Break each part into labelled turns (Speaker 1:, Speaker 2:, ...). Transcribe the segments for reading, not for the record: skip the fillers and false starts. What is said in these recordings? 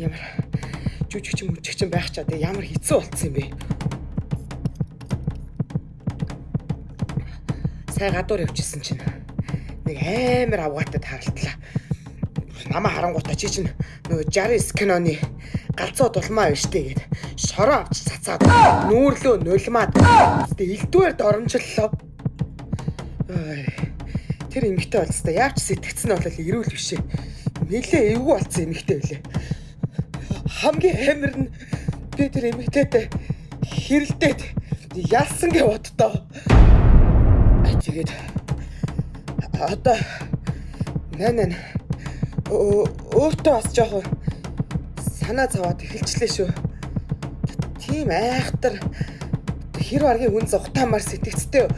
Speaker 1: Ямар жүжигч мүжигч байх ч одоо ямар хэцүү болцсон юм бэ? Сая гадуур явчихсан чинь нэг амар авгаатай тааралтлаа. Намаа харангуйтаа чи чинь нөгөө 69 киноны галзуу дулмаа биш дээ гээд шороо авч цацаад нүүрлөө нулимаад элдвээр доромжллоо. Тэр эмэгтэй болцтой яавч сэтгцэн бол ирүүл бишээ. Нилээ эвгүй болцсон эмэгтэй байлээ. Хамгийн амар нь би тэр эмэгтэйтэй хэрэлдээд ялсан гэ боддоо. Тэгээд одоо нэн өөртөө бас жоохон санаа зовоод эхэлчлээ шүү. Тийм айхтар хэр баргийн хүн зогтаамаар сэтгцтэй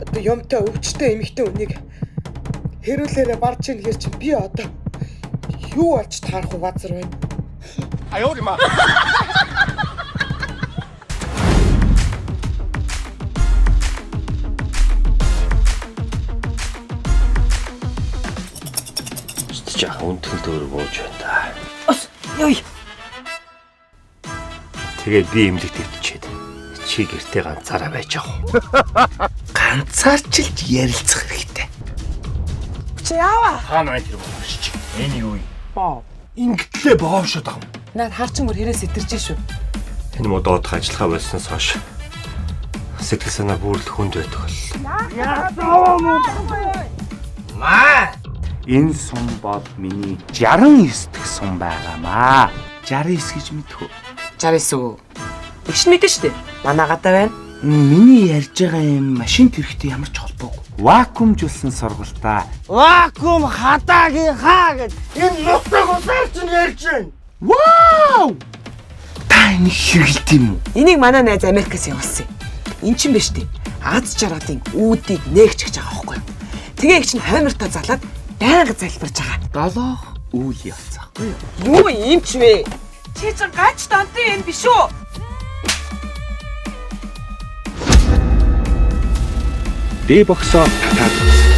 Speaker 1: одоо юмтай өвчтэй эмэгтэй үнийг хэрүүлээрээ барж ийн хэр чи би одоо юу болж таарах газар байна.
Speaker 2: Аюулма.
Speaker 3: Жаа үнтгэл дөр бууж байна та.
Speaker 1: Ос ёй.
Speaker 3: Тэгээд би эмнэлэгт өвчээд чи гэртээ ганцаараа байж байгаа. Ганцаарчилж ярилцах хэрэгтэй.
Speaker 1: Чи яава?
Speaker 3: Хаана байна тэр боошч? Энэ юу юм?
Speaker 1: Боо.
Speaker 3: Ингэтлээ боошод байгаа юм.
Speaker 1: Наад харчин бүр хэрэг сэтэрч шүү.
Speaker 3: Энэ модод ажиллахаа болсноос хойш сэтгэл санаа бүрл хүнд байдаг бол.
Speaker 4: Маа! Энэ сум бол миний 69 дэх сум байгаамаа. 69 гэж мэдхүү.
Speaker 1: 69 үү? Игш мэдэн штэ. Манай гадаа байна.
Speaker 4: Миний ярьж байгаа юм машин төрхтэй ямар ч холбоогүй. Вакуумжуулсан сургалтаа. Вакуум хадаагийн хаа гэж энэ нутаг усаар чинь ярьж байна. Вау! Та энэ хэрэгэлт юм уу?
Speaker 1: Энийг манай найз Америкаас явуулсан. Эн чинь биш үү? Аз жаргалын үүдийг нээгч гэж байгаа байхгүй юу? Тэгээ их чинь хамиртаа залаад байнга залбирж байгаа.
Speaker 4: Долоох үйл явцаахгүй юу?
Speaker 1: Юу юм ч вэ? Чи чинь гач донтой юм биш үү?
Speaker 4: Дэбоксо татаад